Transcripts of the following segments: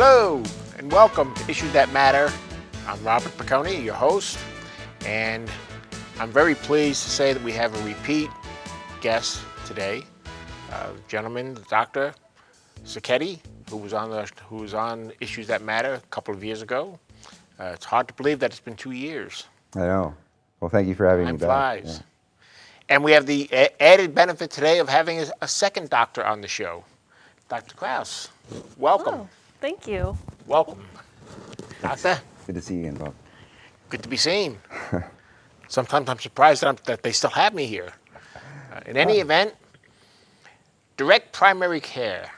Hello, and welcome to Issues That Matter. I'm Robert Piccone, your host, and I'm very pleased to say that we have a repeat guest today, gentleman, Dr. Cecchetti, who was on Issues That Matter a couple of years ago. It's hard to believe that it's been 2 years. I know. Well, thank you for having me Time back. flies. And we have the added benefit today of having a second doctor on the show, Dr. Kraus. Welcome. Oh, thank you. Welcome. Doctor, Good to see you again, Bob. good to be seen. Sometimes I'm surprised that they still have me here. In any event, direct primary care.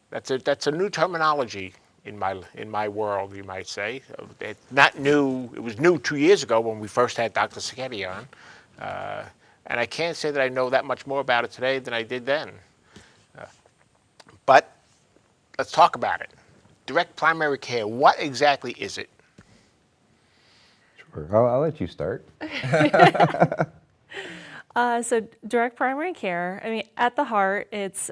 That's a new terminology in my world, you might say. It's not new. It was new 2 years ago when we first had Dr. Cecchetti on. And I can't say that I know that much more about it today than I did then. But let's talk about it. Direct primary care, what exactly is it? Sure. I'll let you start. So direct primary care, I mean, at the heart, it's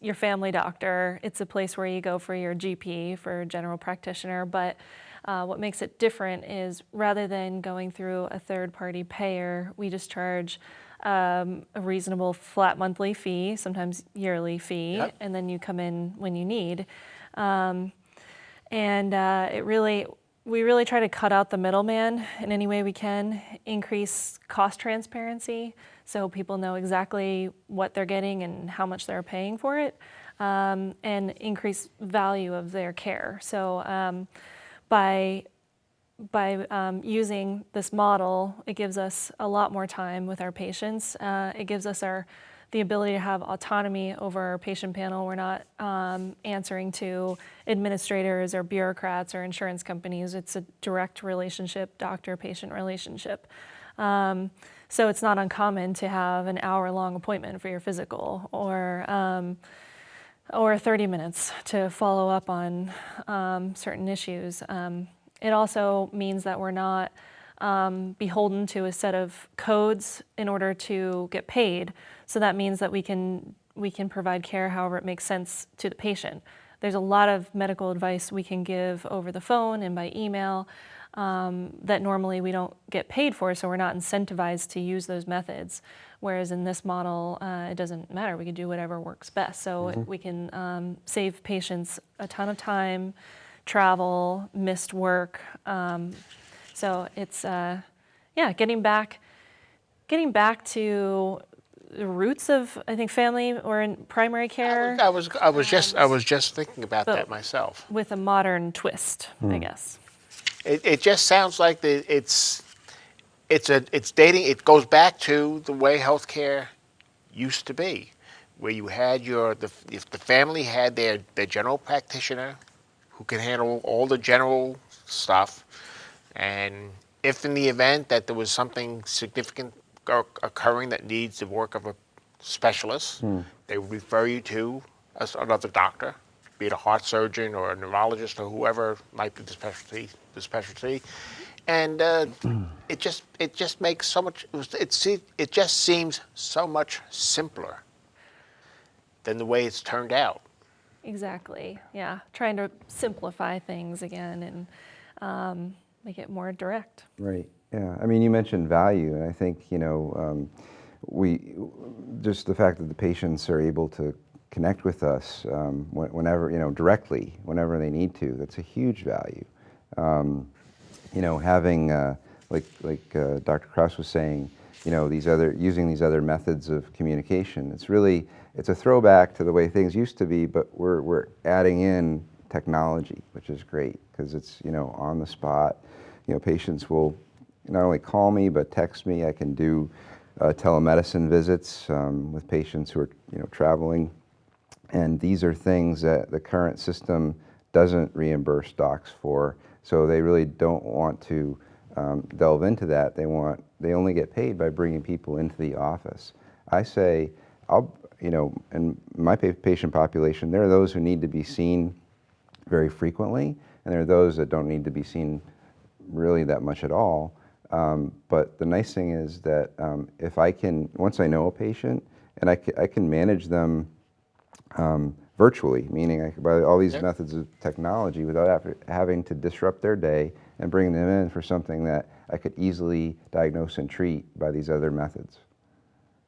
your family doctor. It's a place where you go for your GP, for a general practitioner. But what makes it different is rather than going through a third-party payer, we just charge a reasonable flat monthly fee, sometimes yearly fee, Yep. and then you come in when you need. We really try to cut out the middleman in any way we can, increase cost transparency so people know exactly what they're getting and how much they're paying for it, and increase value of their care. So by using this model, it gives us a lot more time with our patients. It gives us the ability to have autonomy over our patient panel. We're not answering to administrators or bureaucrats or insurance companies. It's a direct relationship, doctor-patient relationship. So it's not uncommon to have an hour-long appointment for your physical or 30 minutes to follow up on certain issues. It also means that we're not beholden to a set of codes in order to get paid. So that means that we can provide care however it makes sense to the patient. There's a lot of medical advice we can give over the phone and by email that normally we don't get paid for, so we're not incentivized to use those methods. Whereas in this model, it doesn't matter. We can do whatever works best. So we can save patients a ton of time, travel, missed work. So it's getting back to the roots of, I think, family or in primary care. I was just thinking about that myself. With a modern twist, I guess. It just sounds like it's dating. It goes back to the way healthcare used to be, where you had if the family had their general practitioner who can handle all the general stuff, and if in the event that there was something significant occurring that needs the work of a specialist, they would refer you to another doctor, be it a heart surgeon or a neurologist or whoever might be the specialty. And it just makes so much. It just seems so much simpler than the way it's turned out. Exactly. Yeah. Trying to simplify things again and make it more direct. Right. Yeah. I mean, you mentioned value, and I think just the fact that the patients are able to connect with us whenever directly whenever they need to. That's a huge value. Having like Dr. Kraus was saying, using these other methods of communication. It's a throwback to the way things used to be, but we're adding in technology, which is great because it's on the spot. Patients will not only call me but text me. I can do telemedicine visits with patients who are traveling, and these are things that the current system doesn't reimburse docs for. So they really don't want to delve into that. They only get paid by bringing people into the office. I say, in my patient population, there are those who need to be seen very frequently, and there are those that don't need to be seen really that much at all. But the nice thing is that once I know a patient, and I can manage them virtually, meaning I could buy all these Yep. methods of technology without having to disrupt their day and bring them in for something that I could easily diagnose and treat by these other methods.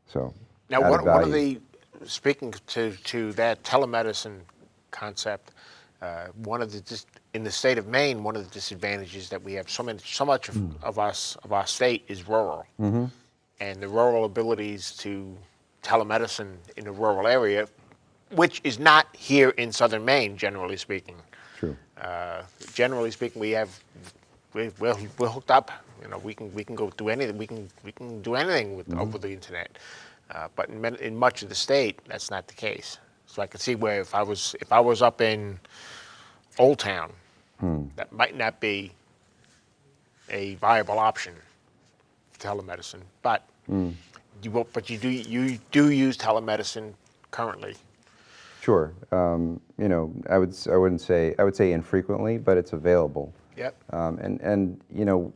So, Now, added one of value. speaking to that telemedicine concept, one of the in the state of Maine, one of the disadvantages that we have so much of our state is rural, and the rural abilities to telemedicine in a rural area, which is not here in southern Maine, generally speaking. True. Generally speaking, we're hooked up. You know, we can go do anything. We can do anything with over the internet. But in much of the state, that's not the case. So I could see where if I was up in Old Town, that might not be a viable option for telemedicine. But you do use telemedicine currently. Sure. You know, I would say infrequently, but it's available. Yep. And you know,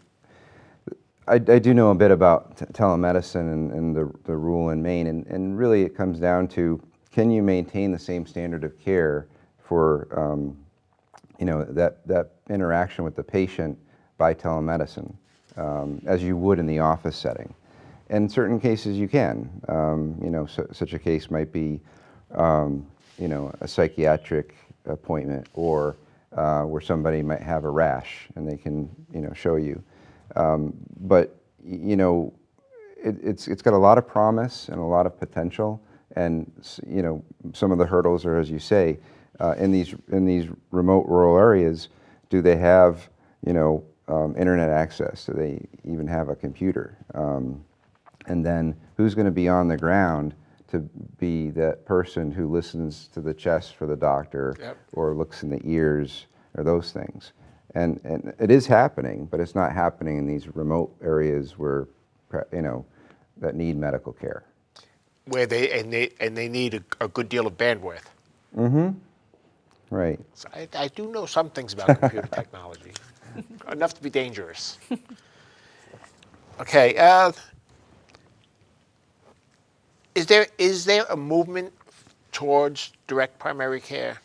I do know a bit about telemedicine and the rule in Maine, and really it comes down to, can you maintain the same standard of care for you know, that interaction with the patient by telemedicine as you would in the office setting. In certain cases you can. You know, such a case might be you know, a psychiatric appointment, or where somebody might have a rash and they can, you know, show you. But you know, it's got a lot of promise and a lot of potential, and you know, some of the hurdles are, as you say, in these remote rural areas. Do they have, you know, internet access? Do they even have a computer? And then who's going to be on the ground to be that person who listens to the chest for the doctor, Yep. or looks in the ears, or those things? And it is happening, but it's not happening in these remote areas where, you know, that need medical care. Where they need a good deal of bandwidth. Right. So I do know some things about computer technology, enough to be dangerous. Okay. Is there a movement towards direct primary care?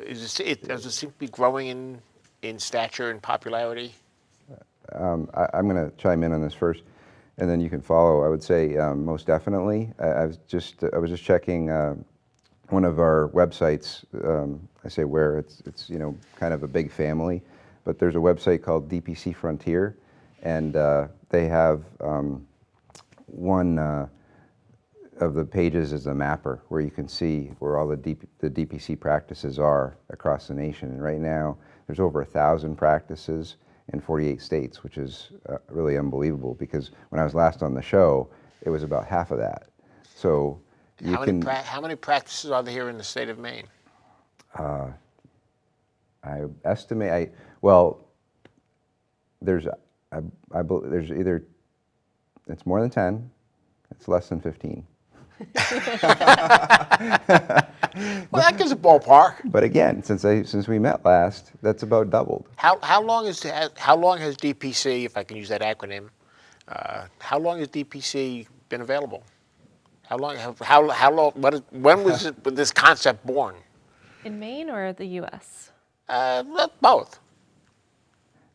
Does it seem to be growing in stature and popularity? I'm going to chime in on this first, and then you can follow. I would say most definitely. I was just checking one of our websites. I say where it's you know, kind of a big family, but there's a website called DPC Frontier, and they have one of the pages is a mapper where you can see where all the DPC practices are across the nation. And right now, there's over 1,000 practices in 48 states, which is really unbelievable, because when I was last on the show, it was about half of that. So How many practices are there here in the state of Maine? I estimate, well, there's either, it's more than 10, it's less than 15. Well, that gives a ballpark. But again, since we met last, that's about doubled. How long has DPC, if I can use that acronym, how long has DPC been available? How long? When was this concept born? In Maine or the U.S.? Both.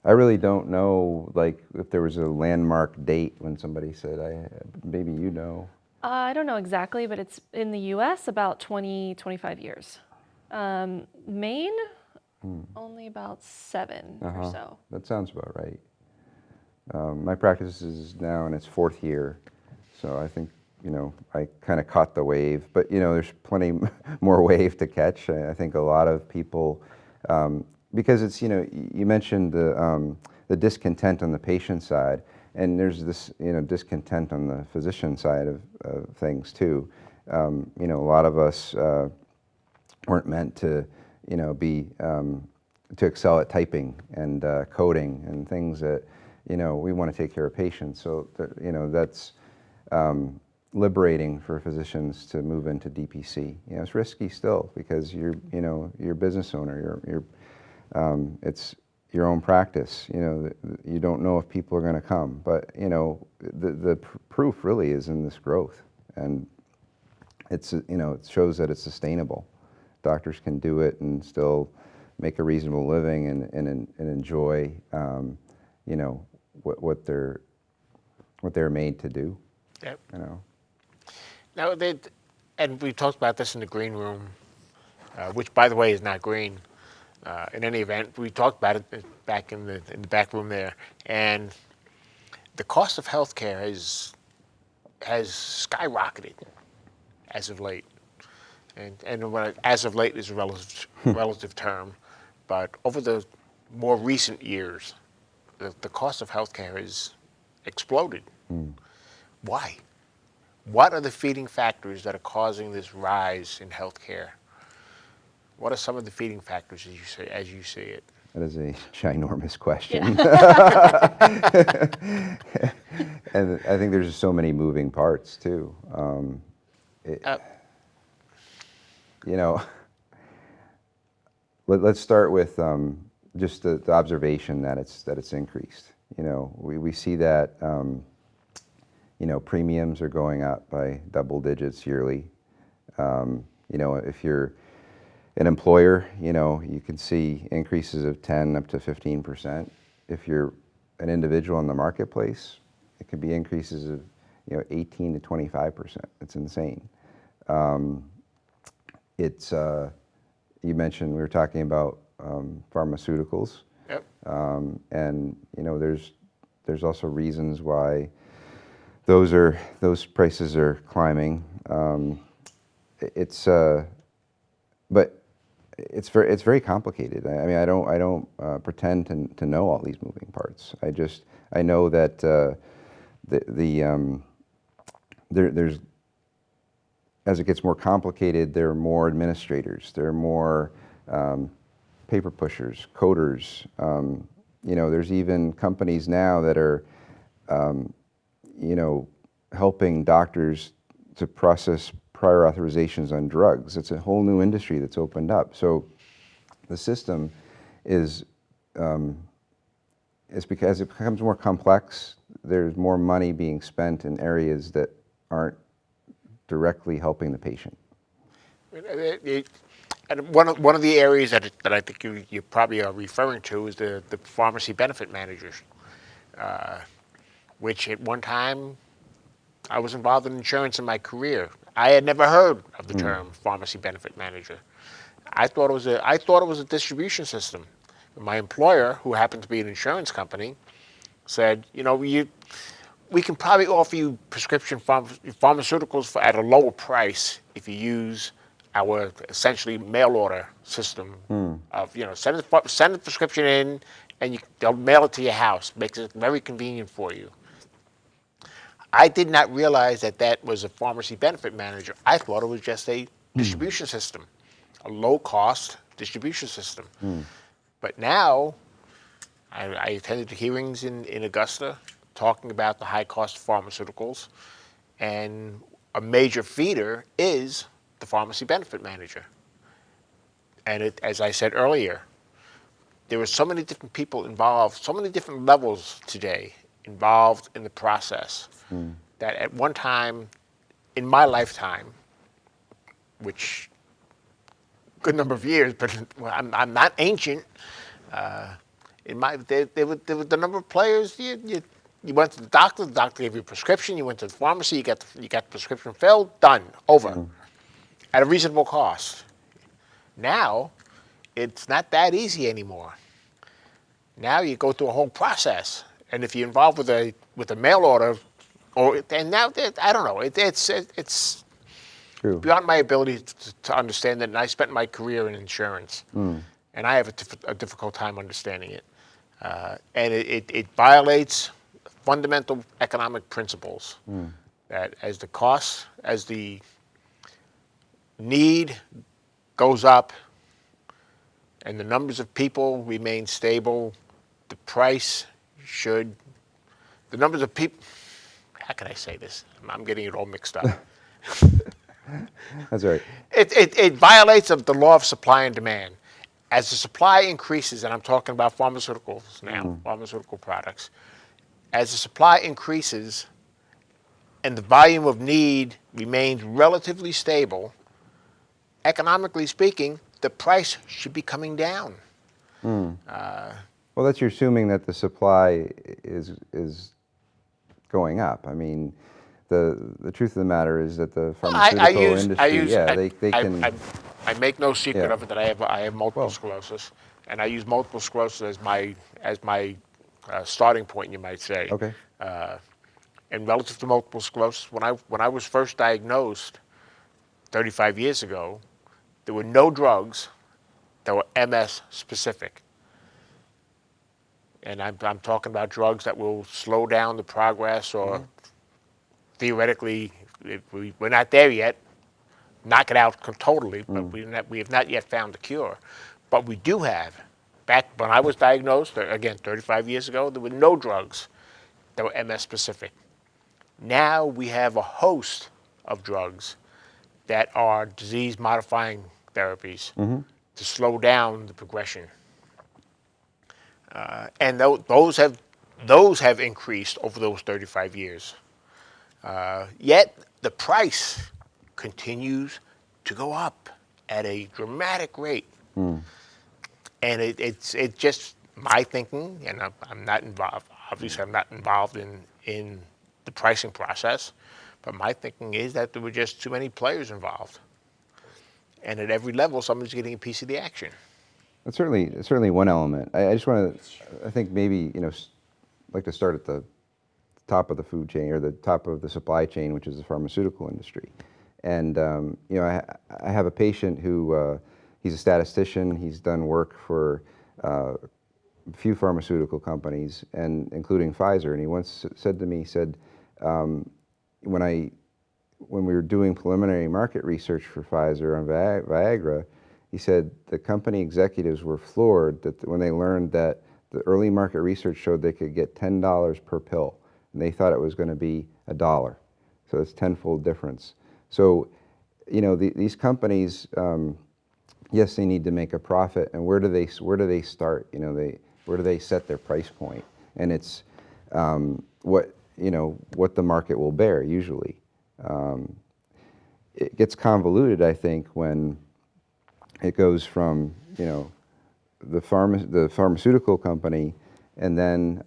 I really don't know, like, if there was a landmark date when somebody said, maybe you know. I don't know exactly, but it's in the U.S. about 20, 25 years. Maine, only about 7 or so. That sounds about right. My practice is now in its 4th year, so I think, you know, I kind of caught the wave. But, you know, there's plenty more wave to catch. I think a lot of people, because it's, you know, you mentioned the discontent on the patient side, and there's this, you know, discontent on the physician side of things too. You know, a lot of us weren't meant to, you know, be to excel at typing and coding and things that, you know, we want to take care of patients. So, you know, that's liberating for physicians to move into DPC. You know, it's risky still, because you're a business owner. It's your own practice. You know, you don't know if people are going to come, but you know, the proof really is in this growth, and it's, it shows that it's sustainable. Doctors can do it and still make a reasonable living and enjoy, what they're made to do. Yep. Know. Now, and we talked about this in the green room, which, by the way, is not green. In any event, we talked about it back in the back room there, and the cost of healthcare has skyrocketed as of late. And as of late is a relative term, but over the more recent years, the cost of healthcare has exploded. Why? What are the feeding factors that are causing this rise in healthcare? What are some of the feeding factors as you see it? That is a ginormous question. And I think there's just so many moving parts too. Let's start with just the observation that it's increased. We see that premiums are going up by double digits yearly. If you're an employer, you can see increases of 10 up to 15%. If you're an individual in the marketplace, it could be increases of 18 to 25%. It's insane. You mentioned we were talking about pharmaceuticals. Yep. And there's also reasons why those prices are climbing. But it's very complicated. I mean, I don't pretend to know all these moving parts. I know that there's, as it gets more complicated, there are more administrators, there are more paper pushers, coders. There's even companies now that are helping doctors to process prior authorizations on drugs. It's a whole new industry that's opened up. So the system is, it's because it becomes more complex, there's more money being spent in areas that aren't directly helping the patient. And one of the areas that I think you probably are referring to is the pharmacy benefit managers, which at one time I was involved in insurance in my career. I had never heard of the term pharmacy benefit manager. I thought it was a distribution system. My employer, who happened to be an insurance company, said, we can probably offer you prescription pharmaceuticals at a lower price if you use our essentially mail order system of send the prescription in and they'll mail it to your house. Makes it very convenient for you. I did not realize that was a pharmacy benefit manager. I thought it was just a distribution system, a low-cost distribution system. But now, I attended the hearings in Augusta talking about the high cost of pharmaceuticals, and a major feeder is the pharmacy benefit manager. And as I said earlier, there are so many different people involved, so many different levels today involved in the process that at one time in my lifetime, which good number of years, but I'm not ancient. There were the number of players. You went to the doctor gave you a prescription. You went to the pharmacy, you got the prescription filled, done, over, at a reasonable cost. Now, it's not that easy anymore. Now you go through a whole process, and if you're involved with a mail order, and now I don't know, it's True. beyond my ability to understand that. And I spent my career in insurance, and I have a difficult time understanding it. And it violates fundamental economic principles that as the need goes up and the numbers of people remain stable, the price should, the numbers of people, how can I say this? I'm getting it all mixed up. That's right. It violates the law of supply and demand. As the supply increases, and I'm talking about pharmaceuticals now, pharmaceutical products, as the supply increases, and the volume of need remains relatively stable, economically speaking, the price should be coming down. Well, that's you're assuming that the supply is going up. I mean, the truth of the matter is that the pharmaceutical industry, I make no secret Yeah. of it that I have multiple Well. sclerosis, and I use multiple sclerosis as my starting point, you might say. Okay. And relative to multiple sclerosis, when I was first diagnosed 35 years ago, there were no drugs that were MS specific. And I'm talking about drugs that will slow down the progress or theoretically, if we're not there yet, knock it out totally, but we have not yet found the cure. But we do have. Back when I was diagnosed, again, 35 years ago, there were no drugs that were MS specific. Now we have a host of drugs that are disease modifying therapies to slow down the progression. And those have increased over those 35 years. Yet the price continues to go up at a dramatic rate. And it's just my thinking, and I'm not involved. Obviously, I'm not involved in the pricing process, but my thinking is that there were just too many players involved. And at every level, somebody's getting a piece of the action. That's certainly one element. I just want to, I think maybe, like to start at the top of the food chain or the top of the supply chain, which is the pharmaceutical industry. And, I have a patient who, he's a statistician. He's done work for a few pharmaceutical companies, and including Pfizer. And he once said to me, when we were doing preliminary market research for Pfizer on Viagra, he said the company executives were floored that when they learned that the early market research showed they could get $10 per pill, and they thought it was going to be $1. So it's tenfold difference. So, these companies, yes, they need to make a profit, and where do they start? Where do they set their price point? And it's what the market will bear usually. It gets convoluted, I think, when it goes from the pharmaceutical company, and then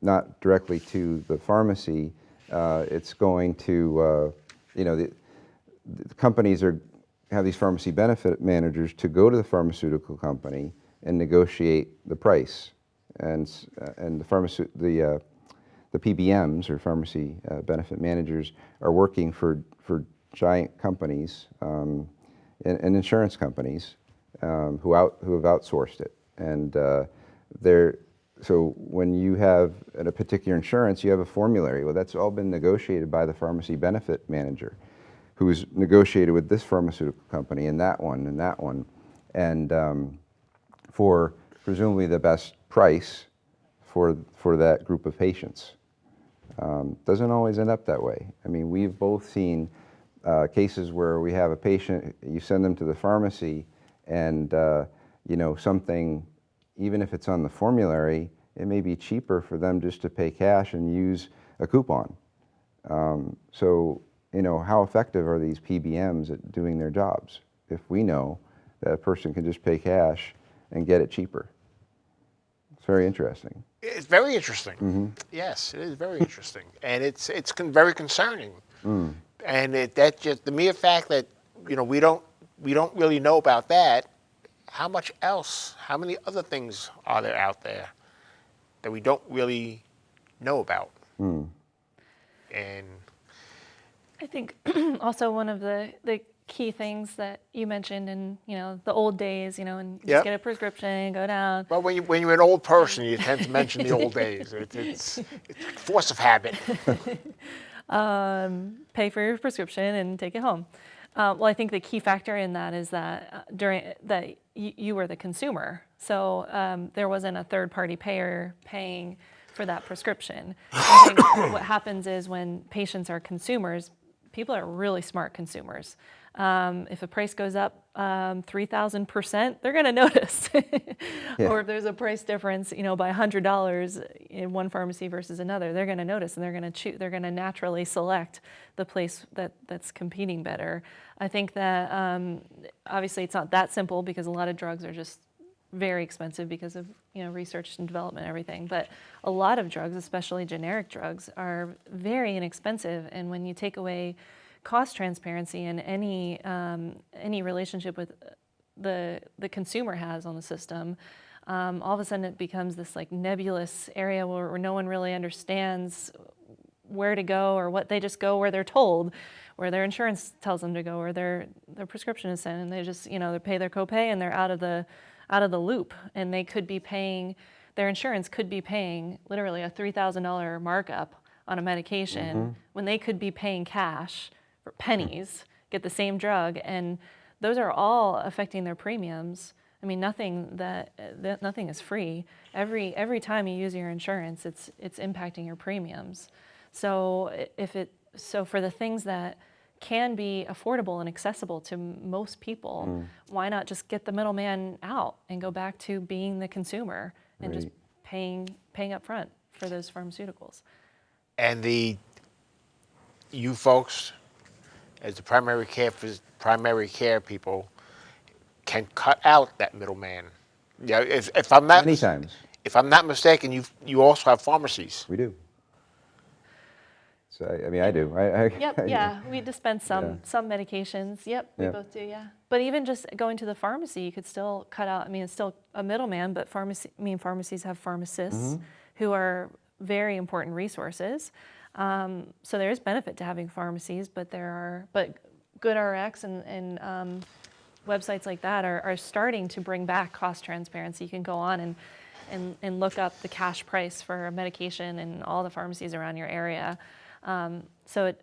not directly to the pharmacy. It's going to the companies have these pharmacy benefit managers to go to the pharmaceutical company and negotiate the price, and the PBMs, or pharmacy benefit managers, are working for giant companies and insurance companies who have outsourced it. And so when you have a particular insurance, you have a formulary. Well, that's all been negotiated by the pharmacy benefit manager, who's negotiated with this pharmaceutical company and that one, and for presumably the best price for that group of patients. Doesn't always end up that way. I mean, we've both seen cases where we have a patient, you send them to the pharmacy, and something, even if it's on the formulary, it may be cheaper for them just to pay cash and use a coupon. So, how effective are these PBMs at doing their jobs if we know that a person can just pay cash and get it cheaper? It's very interesting. It's very interesting. Yes, it is very interesting, and it's very concerning. And that just the mere fact that we don't really know about that. How much else? How many other things are there out there that we don't really know about? And I think also one of the key things that you mentioned in the old days, and you just get a prescription, go down. well, when you're an old person, you tend to mention the old days. It's force of habit. Pay for your prescription and take it home. Well, I think the key factor in that is that you were the consumer, so there wasn't a third-party payer paying for that prescription. I think what happens is when patients are consumers, people are really smart consumers. If a price goes up 3,000%, they're going to notice. Yeah. Or if there's a price difference, by $100 in one pharmacy versus another, they're going to notice, and they're going to choose. They're going to naturally select the place that's competing better. I think that obviously it's not that simple because a lot of drugs are just very expensive because of research and development and everything. But a lot of drugs, especially generic drugs, are very inexpensive. And when you take away cost transparency and any relationship with the consumer has on the system, all of a sudden it becomes this like nebulous area where no one really understands where to go, or what. They just go where they're told, where their insurance tells them to go, or their prescription is sent, and they just they pay their copay and they're out of the loop. And they could be paying, their insurance could be paying literally a $3,000 markup on a medication when they could be paying cash for pennies, get the same drug, and those are all affecting their premiums. I mean, nothing is free. Every time you use your insurance, it's impacting your premiums. So for the things that can be affordable and accessible to most people, why not just get the middleman out and go back to being the consumer and just paying up front for those pharmaceuticals? And you folks, as the primary care people, can cut out that middleman. Yeah, if I'm not Many times. If I'm not mistaken, you also have pharmacies. We do. So, I do. Yep, yeah, we dispense some medications. Yep, we both do, yeah. But even just going to the pharmacy, you could still cut out, it's still a middleman, but pharmacies have pharmacists who are very important resources. So there is benefit to having pharmacies, but GoodRx and websites like that are starting to bring back cost transparency. You can go on and look up the cash price for a medication in all the pharmacies around your area. So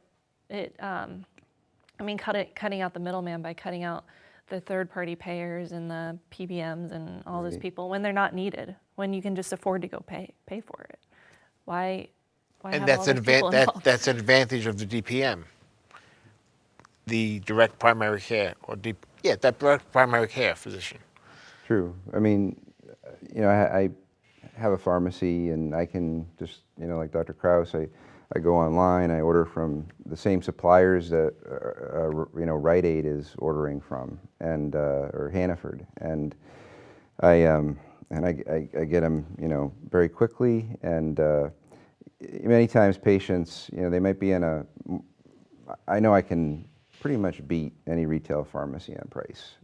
cutting out the middleman by cutting out the third-party payers and the PBMs and all those people when they're not needed, when you can just afford to go pay for it. Why And have that's all these people involved? that's an advantage of the DPM, the direct primary care, that direct primary care physician. True. I have a pharmacy, and I can just, like Dr. Krause, I go online, I order from the same suppliers that, Rite Aid is ordering from, and or Hannaford, and I get them, very quickly, and many times patients, they might be I know I can pretty much beat any retail pharmacy on price,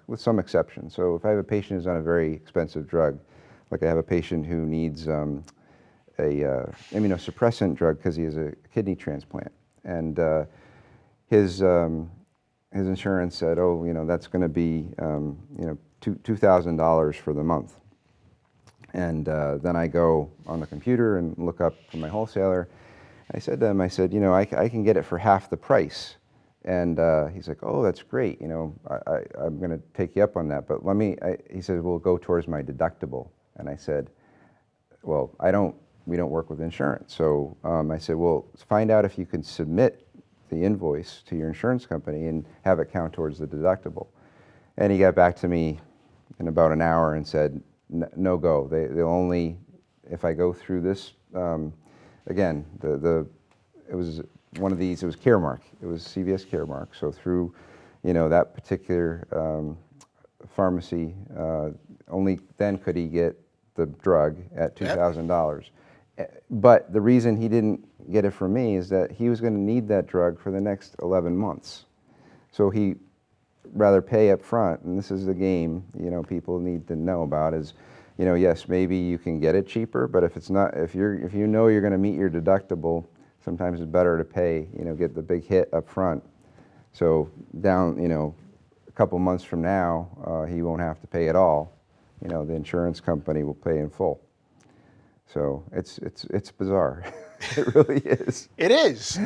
with some exceptions. So if I have a patient who's on a very expensive drug, like I have a patient who needs a immunosuppressant drug because he has a kidney transplant, and his insurance said, that's going to be $2,000 for the month. And then I go on the computer and look up from my wholesaler. I said to him, I can get it for half the price. And he's like, oh, that's great. I'm going to take you up on that. But he said, we'll go towards my deductible. And I said, well, we don't work with insurance. So I said, well, find out if you can submit the invoice to your insurance company and have it count towards the deductible. And he got back to me in about an hour and said, no go. They'll only, if I go through this, again, it was one of these, it was Caremark. It was CVS Caremark. So through, that particular pharmacy, only then could he get the drug at $2,000. But the reason he didn't get it from me is that he was going to need that drug for the next 11 months. So he rather pay up front, and this is the game, people need to know about is, yes, maybe you can get it cheaper, but if it's not, if you're going to meet your deductible, sometimes it's better to pay, get the big hit up front. So down, a couple months from now, he won't have to pay at all. The insurance company will pay in full. So it's bizarre. It really is. It is.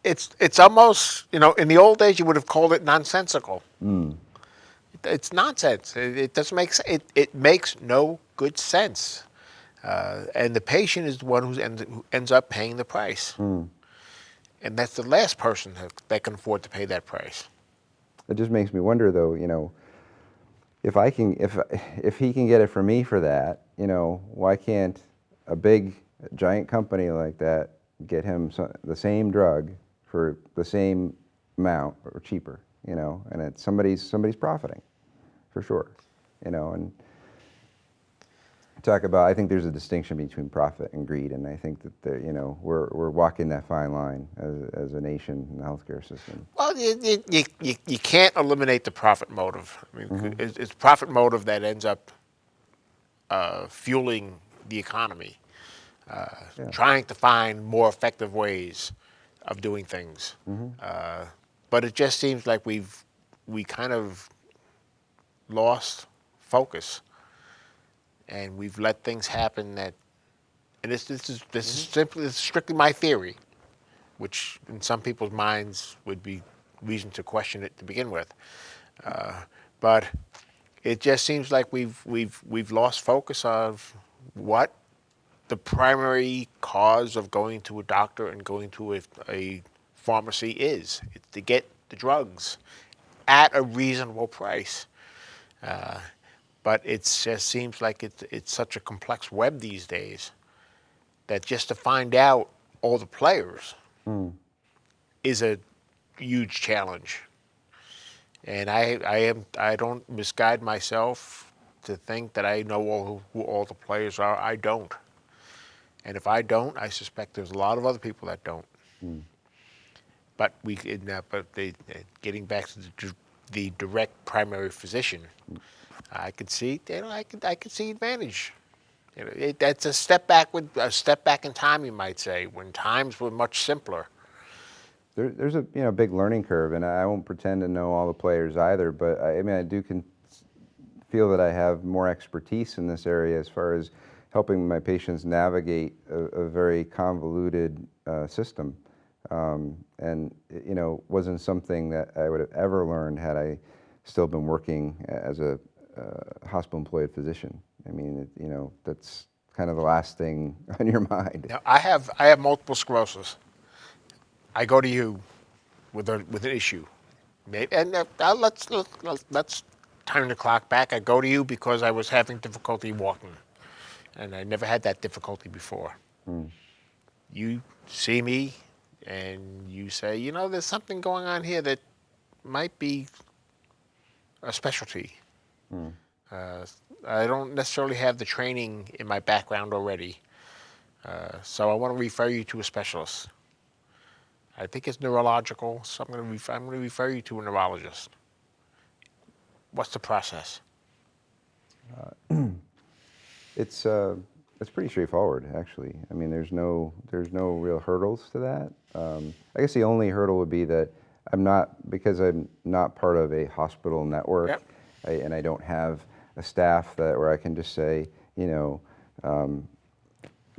It's almost, in the old days you would have called it nonsensical. It's nonsense. It doesn't make sense. It makes no good sense. And the patient is the one who ends up paying the price. And that's the last person that can afford to pay that price. It just makes me wonder, though, if if he can get it from me for that, why can't a big giant company like that get him the same drug for the same amount or cheaper, and it's somebody's profiting, for sure, and talk about, I think there's a distinction between profit and greed, and I think that we're walking that fine line as a nation in the healthcare system. Well, you can't eliminate the profit motive. I mean, it's profit motive that ends up fueling the economy, trying to find more effective ways of doing things. But it just seems like we kind of lost focus, and we've let things happen that. And this is strictly my theory, which in some people's minds would be reason to question it to begin with. But it just seems like we've lost focus of what the primary cause of going to a doctor and going to a pharmacy is. It's to get the drugs at a reasonable price. But it just seems like it's such a complex web these days that just to find out all the players is a huge challenge. And I don't misguide myself to think that I know who all the players are. I don't. And if I don't, I suspect there's a lot of other people that don't. But getting back to the direct primary physician, I could see, I could see advantage. That's a step back in time, you might say, when times were much simpler. There's a big learning curve, and I won't pretend to know all the players either. But I do feel that I have more expertise in this area as far as helping my patients navigate a very convoluted system, and wasn't something that I would have ever learned had I still been working as a hospital-employed physician. I mean, that's kind of the last thing on your mind. Now, I have multiple sclerosis. I go to you with an issue, and let's turn the clock back. I go to you because I was having difficulty walking, and I never had that difficulty before. You see me, and you say, there's something going on here that might be a specialty. I don't necessarily have the training in my background already, so I want to refer you to a specialist. I think it's neurological, so I'm going to refer you to a neurologist. What's the process? It's pretty straightforward, actually. I mean, there's no real hurdles to that. I guess the only hurdle would be that because I'm not part of a hospital network. Yep. And I don't have a staff where I can just say,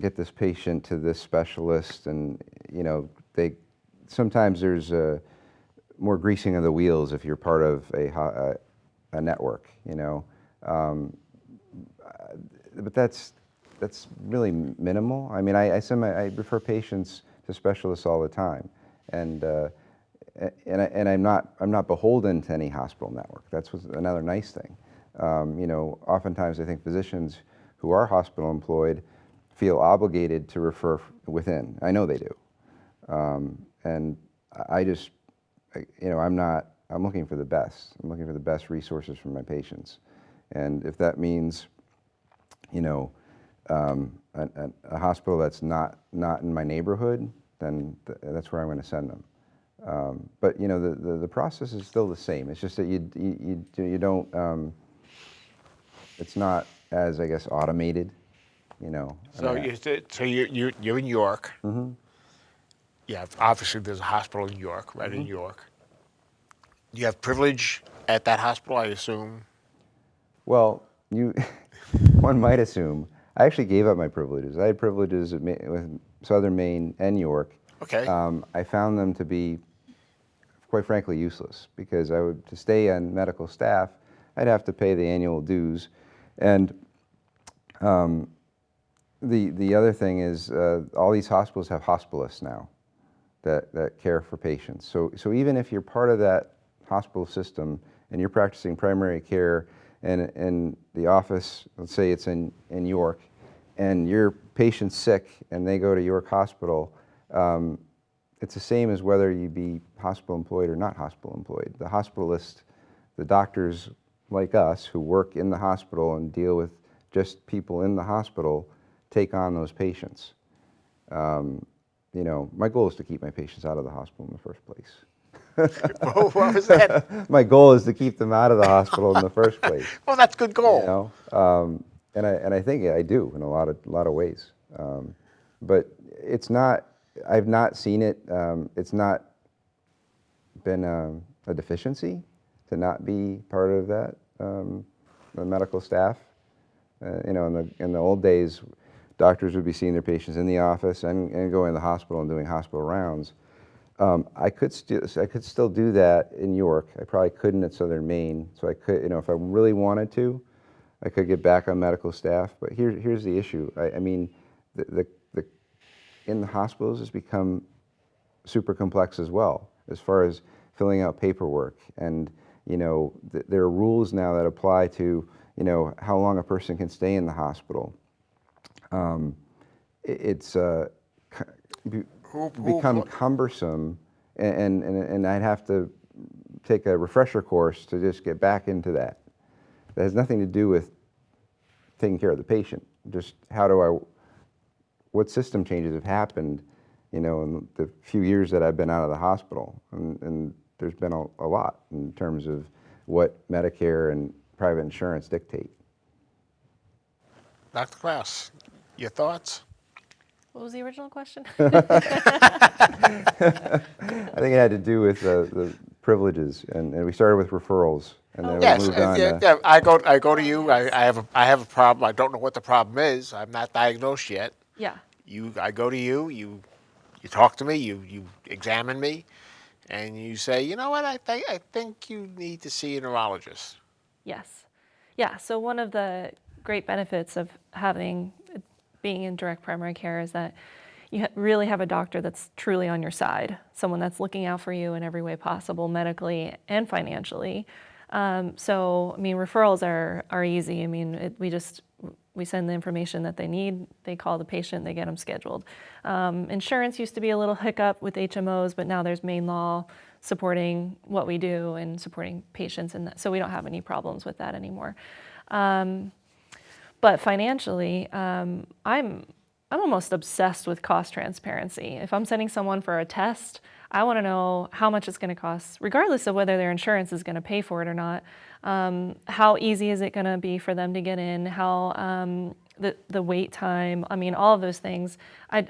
get this patient to this specialist, and sometimes there's more greasing of the wheels if you're part of a network, but that's really minimal. I mean, I refer patients to specialists all the time, and I'm not beholden to any hospital network. That's another nice thing. Oftentimes I think physicians who are hospital employed feel obligated to refer within. I know they do, and I'm looking for the best. I'm looking for the best resources for my patients, and if that means, a hospital that's not in my neighborhood, then that's where I'm going to send them. But the process is still the same. It's just that you don't. It's not as, I guess, automated. So you're in York. Mm-hmm. Yeah, obviously there's a hospital in York, right? Mm-hmm. In York. You have privilege at that hospital, I assume. Well, one might assume. I actually gave up my privileges. I had privileges with Southern Maine and York. Okay. I found them to be, quite frankly, useless, because to stay on medical staff, I'd have to pay the annual dues, and the other thing is all these hospitals have hospitalists now. that care for patients. So even if you're part of that hospital system and you're practicing primary care and the office, let's say it's in York, and your patient's sick and they go to York Hospital, it's the same as whether you be hospital employed or not hospital employed. The hospitalist, the doctors like us who work in the hospital and deal with just people in the hospital, take on those patients. My goal is to keep my patients out of the hospital in the first place. What was that? My goal is to keep them out of the hospital in the first place. Well, that's a good goal. And I think I do in a lot of ways. But it's not. I've not seen it. It's not been a deficiency to not be part of that. The medical staff. In the old days, doctors would be seeing their patients in the office and going to the hospital and doing hospital rounds. I could still do that in York. I probably couldn't at Southern Maine. So I could, if I really wanted to, I could get back on medical staff. But here's the issue. I mean, the in the hospitals has become super complex as well, as far as filling out paperwork. And there are rules now that apply to how long a person can stay in the hospital. It's become cumbersome, and I'd have to take a refresher course to just get back into that. That has nothing to do with taking care of the patient. Just what system changes have happened, in the few years that I've been out of the hospital, and there's been a lot in terms of what Medicare and private insurance dictate. Dr. Kraus, your thoughts? What was the original question? I think it had to do with the privileges, and we started with referrals, and then Yes, we moved on. yeah. I go to you. I have a problem. I don't know what the problem is. I'm not diagnosed yet. Yeah. I go to you. You talk to me. You examine me, and you say, you know what? I think you need to see a neurologist. Yes. Yeah. So one of the great benefits of being in direct primary care is that you really have a doctor that's truly on your side, someone that's looking out for you in every way possible, medically and financially. So, I mean, referrals are easy. I mean, we send the information that they need, they call the patient, they get them scheduled. Insurance used to be a little hiccup with HMOs, but now there's Maine law supporting what we do and supporting patients, and so we don't have any problems with that anymore. But financially, I'm almost obsessed with cost transparency. If I'm sending someone for a test, I want to know how much it's going to cost, regardless of whether their insurance is going to pay for it or not. How easy is it going to be for them to get in? How the wait time? I mean, all of those things. I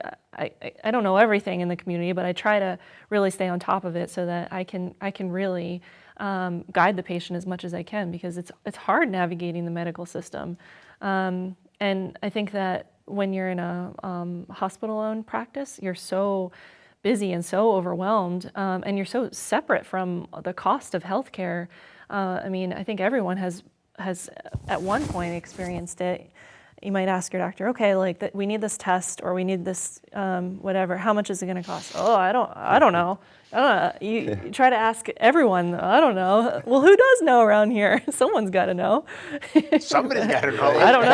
don't know everything in the community, but I try to really stay on top of it so that I can really guide the patient as much as I can, because it's hard navigating the medical system. And I think that when you're in a hospital-owned practice, you're so busy and so overwhelmed, and you're so separate from the cost of healthcare. I mean, I think everyone has at one point experienced it. You might ask your doctor, okay, like we need this test or we need this whatever. How much is it going to cost? Oh, I don't know. You try to ask everyone. I don't know. Well, who does know around here? Someone's got to know. Somebody's got to know. I don't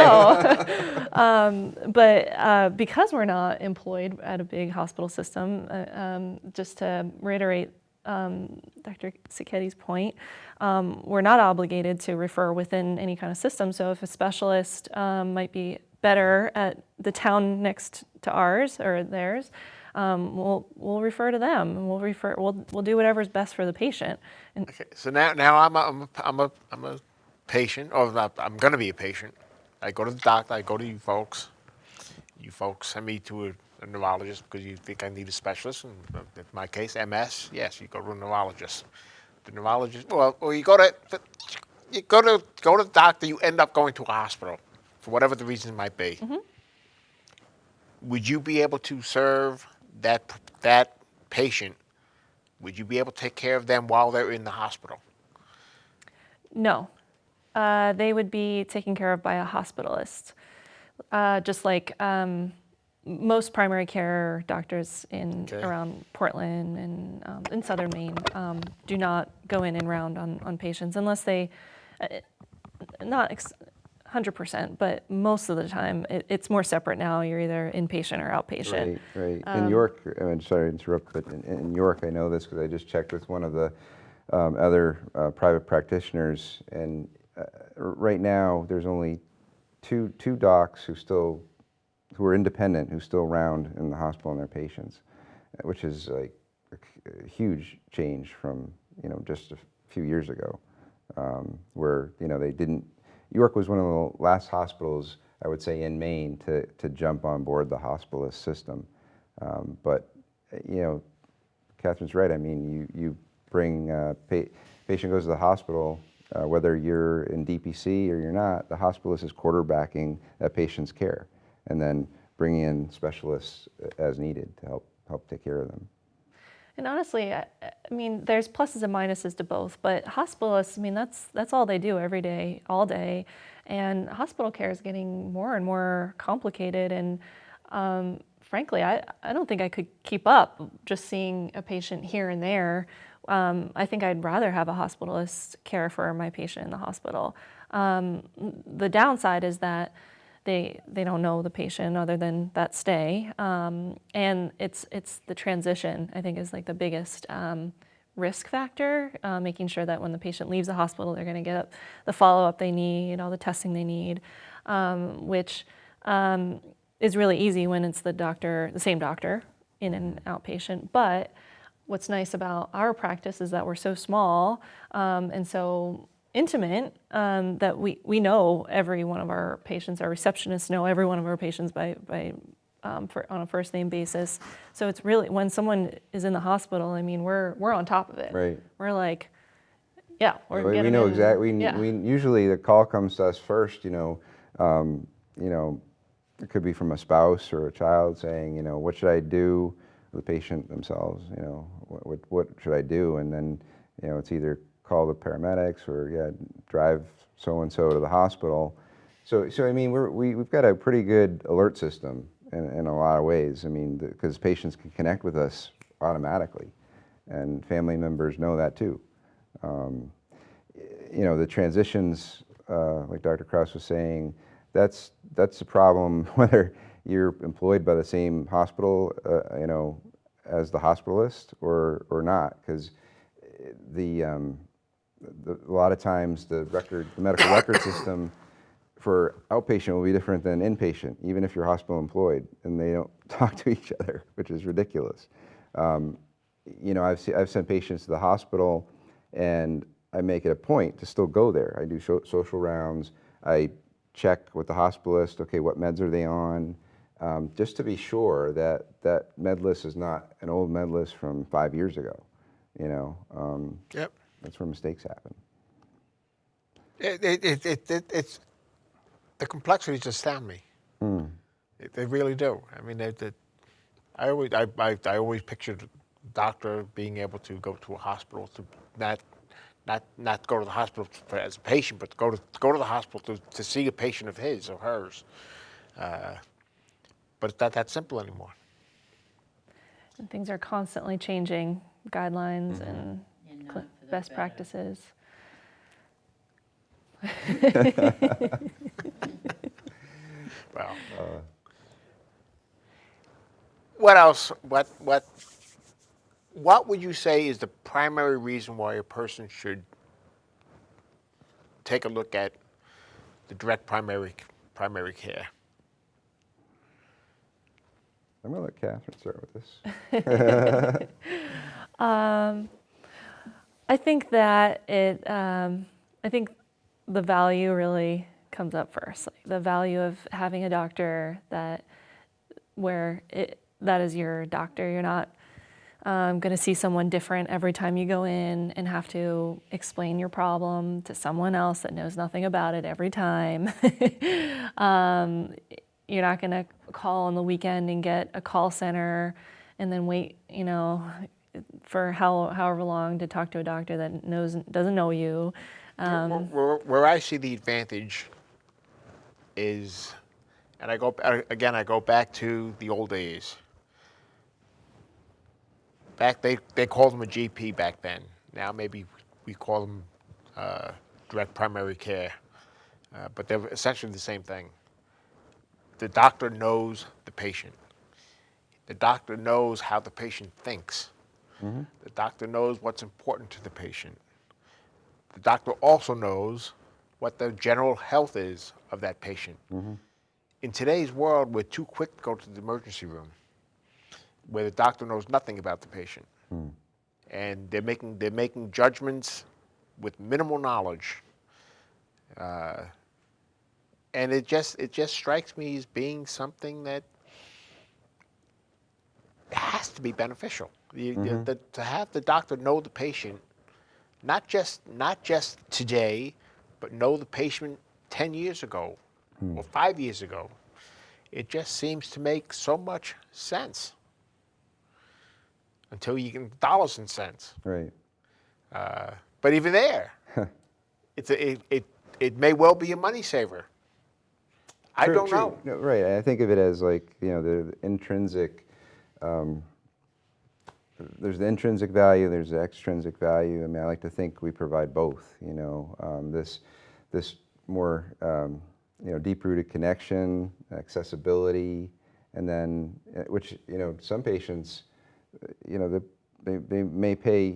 know. But because we're not employed at a big hospital system, just to reiterate Dr. Cecchetti's point, we're not obligated to refer within any kind of system. So if a specialist might be better at the town next to ours or theirs, we'll refer to them, and we'll do whatever's best for the patient. And Okay, so now I'm a patient, or I'm going to be a patient. I go to the doctor. I go to you folks. You folks send me to a neurologist because you think I need a specialist. And in my case, MS. Yes, you go to a neurologist. The neurologist. Well, you go to the doctor. You end up going to a hospital for whatever the reason might be. Mm-hmm. Would you be able to serve that patient? Would you be able to take care of them while they're in the hospital? No, they would be taken care of by a hospitalist. Just like most primary care doctors in Okay. around Portland and in southern Maine do not go in and round on patients unless they, not 100%, but most of the time it's more separate now. You're either inpatient or outpatient. Right, right. In York, I'm sorry to interrupt, but in York, I know this because I just checked with one of the other private practitioners, and right now there's only two docs who are independent, who still round in the hospital on their patients, which is like a huge change from just a few years ago, where they didn't. York was one of the last hospitals, I would say, in Maine to jump on board the hospitalist system. But Catherine's right. I mean, you bring patient goes to the hospital, whether you're in DPC or you're not, the hospitalist is quarterbacking that patient's care, and then bringing in specialists as needed to help take care of them. And honestly, I mean, there's pluses and minuses to both, but hospitalists, I mean, that's all they do every day, all day. And hospital care is getting more and more complicated. And frankly, I don't think I could keep up just seeing a patient here and there. I think I'd rather have a hospitalist care for my patient in the hospital. The downside is that they don't know the patient other than that stay, and it's the transition, I think, is like the biggest risk factor. Making sure that when the patient leaves the hospital, they're going to get the follow-up they need, all the testing they need, which is really easy when it's the same doctor in an outpatient. But what's nice about our practice is that we're so small and so intimate that we know every one of our patients. Our receptionists know every one of our patients on a first name basis. So it's really, when someone is in the hospital, I mean, we're on top of it. Right. We're like, yeah, we're we getting know in. exactly. Yeah. We usually the call comes to us first. It could be from a spouse or a child saying, what should I do? The patient themselves, what should I do? And then, it's either call the paramedics or drive so and so to the hospital. So I mean, we've got a pretty good alert system in a lot of ways. I mean, because patients can connect with us automatically, and family members know that too. The transitions, like Dr. Kraus was saying, that's the problem whether you're employed by the same hospital, as the hospitalist or not, because a lot of times the medical record system for outpatient will be different than inpatient, even if you're hospital employed, and they don't talk to each other, which is ridiculous. I've sent patients to the hospital, and I make it a point to still go there. I do social rounds. I check with the hospitalist. Okay, what meds are they on? Just to be sure that that med list is not an old med list from 5 years ago. Yep. That's where mistakes happen. It's the complexities astound me. They really do. I mean, I always pictured a doctor being able to go to a hospital to not go to the hospital as a patient, but go to the hospital to see a patient of his or hers. But it's not that simple anymore. And things are constantly changing, guidelines and not for the best better. practices. Well, what else? What would you say is the primary reason why a person should take a look at the direct primary care? I'm going to let Catherine start with this. I think that I think the value really comes up first. Like the value of having a doctor that is your doctor. You're not going to see someone different every time you go in and have to explain your problem to someone else that knows nothing about it every time. You're not going to call on the weekend and get a call center and then wait, for however long to talk to a doctor that doesn't know you. Where I see the advantage is And I go back to the old days. They called them a GP back then. Now maybe we call them direct primary care, but they're essentially the same thing. The doctor knows the patient. The doctor knows how the patient thinks. The doctor knows what's important to the patient. The doctor also knows what the general health is of that patient. In today's world, we're too quick to go to the emergency room, where the doctor knows nothing about the patient, and they're making judgments with minimal knowledge, and it just strikes me as being something that has to be beneficial. To have the doctor know the patient, not just today, but know the patient 10 years ago or 5 years ago. It just seems to make so much sense until you get dollars and cents. Right. But even there, it may well be a money saver. I True, don't true. know. No, right. I think of it as like, the intrinsic, there's the intrinsic value, there's the extrinsic value. I mean, I like to think we provide both, this more, deep-rooted connection, accessibility, and then, which, some patients, they may pay,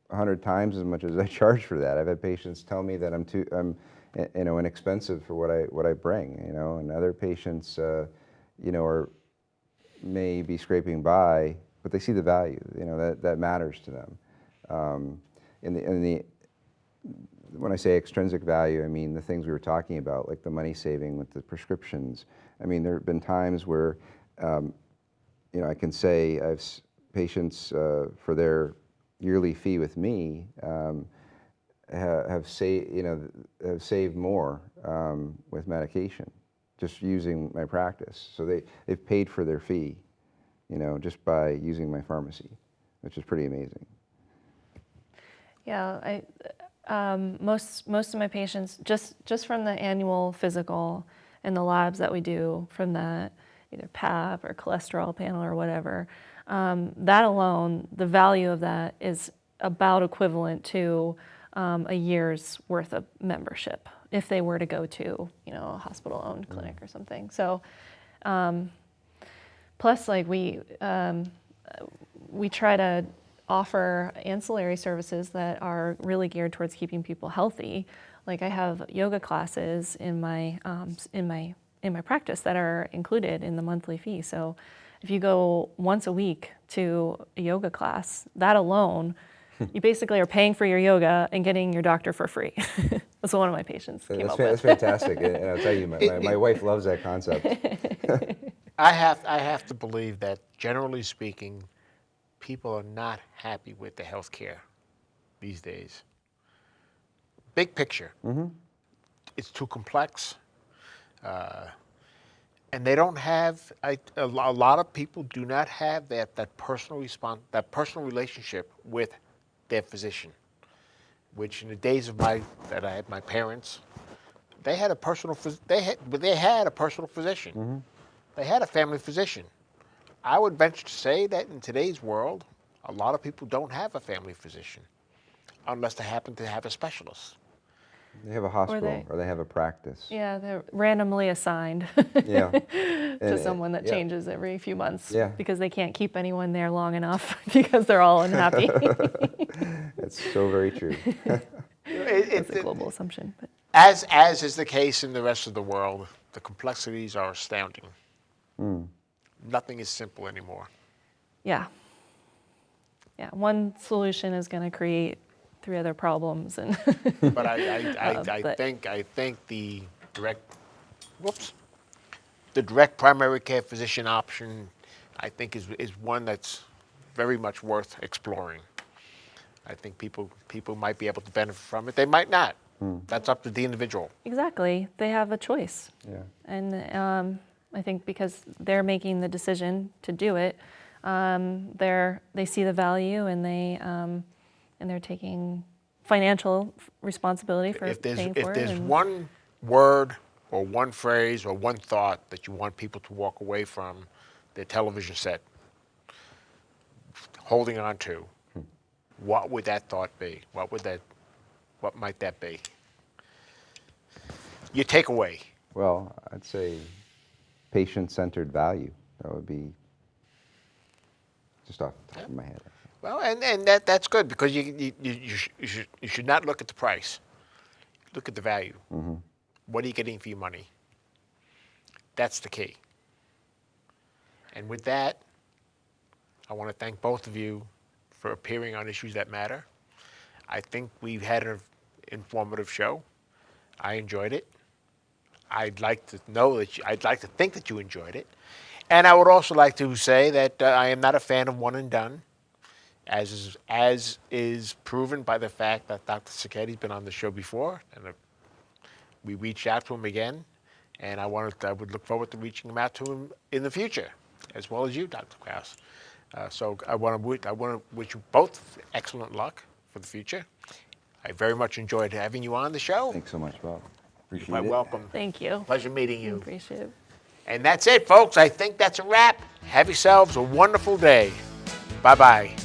100 times as much as I charge for that. I've had patients tell me that I'm inexpensive for what I bring, and other patients, may be scraping by, but they see the value, that matters to them. When I say extrinsic value, I mean the things we were talking about, like the money saving with the prescriptions. I mean, there have been times where, I can say I've patients for their yearly fee with me have saved more with medication, just using my practice. So they've paid for their fee, just by using my pharmacy, which is pretty amazing. Yeah, most of my patients, just from the annual physical and the labs that we do from that, either PAP or cholesterol panel or whatever, that alone, the value of that is about equivalent to a year's worth of membership if they were to go to, a hospital-owned clinic or something. So, plus, like we try to offer ancillary services that are really geared towards keeping people healthy. Like I have yoga classes in my practice that are included in the monthly fee. So if you go once a week to a yoga class, that alone, you basically are paying for your yoga and getting your doctor for free. That's what one of my patients came up with. That's fantastic, and I'll tell you, my wife loves that concept. I have to believe that, generally speaking, people are not happy with the healthcare these days. Big picture. It's too complex. And they don't have, a lot of people do not have that personal relationship with their physician, which in the days of that I had my parents, they had a personal physician. They had a family physician. I would venture to say that in today's world, a lot of people don't have a family physician unless they happen to have a specialist. They have a hospital or they have a practice. Yeah, they're randomly assigned Yeah. to someone that changes every few months because they can't keep anyone there long enough because they're all unhappy. That's so very true. It's a global assumption. But. As is the case in the rest of the world, the complexities are astounding. Nothing is simple anymore. Yeah. Yeah, one solution is going to create 3 other problems, and But I think the direct primary care physician option, I think is one that's very much worth exploring. I think people might be able to benefit from it. They might not. That's up to the individual. Exactly, they have a choice. Yeah. And I think because they're making the decision to do it, they see the value, and they're taking financial responsibility for paying for it. If there's one word or one phrase or one thought that you want people to walk away from their television set holding on to, what would that thought be? What might that be? Your takeaway. Well, I'd say patient-centered value. That would be just off the top of my head. Well, and that's good because you should not look at the price. Look at the value. What are you getting for your money? That's the key. And with that, I want to thank both of you for appearing on Issues That Matter. I think we've had an informative show. I enjoyed it. I'd like to think that you enjoyed it. And I would also like to say that I am not a fan of one and done, as is proven by the fact that Dr. Cecchetti's been on the show before, and we reached out to him again, and I would look forward to reaching him out to him in the future, as well as you, Dr. Kraus. So I want to wish you both excellent luck for the future. I very much enjoyed having you on the show. Thanks so much, Bob. Appreciate You're it. welcome. Thank you. Pleasure meeting you. Appreciate it. And that's it, folks. I think that's a wrap. Have yourselves a wonderful day. Bye-bye.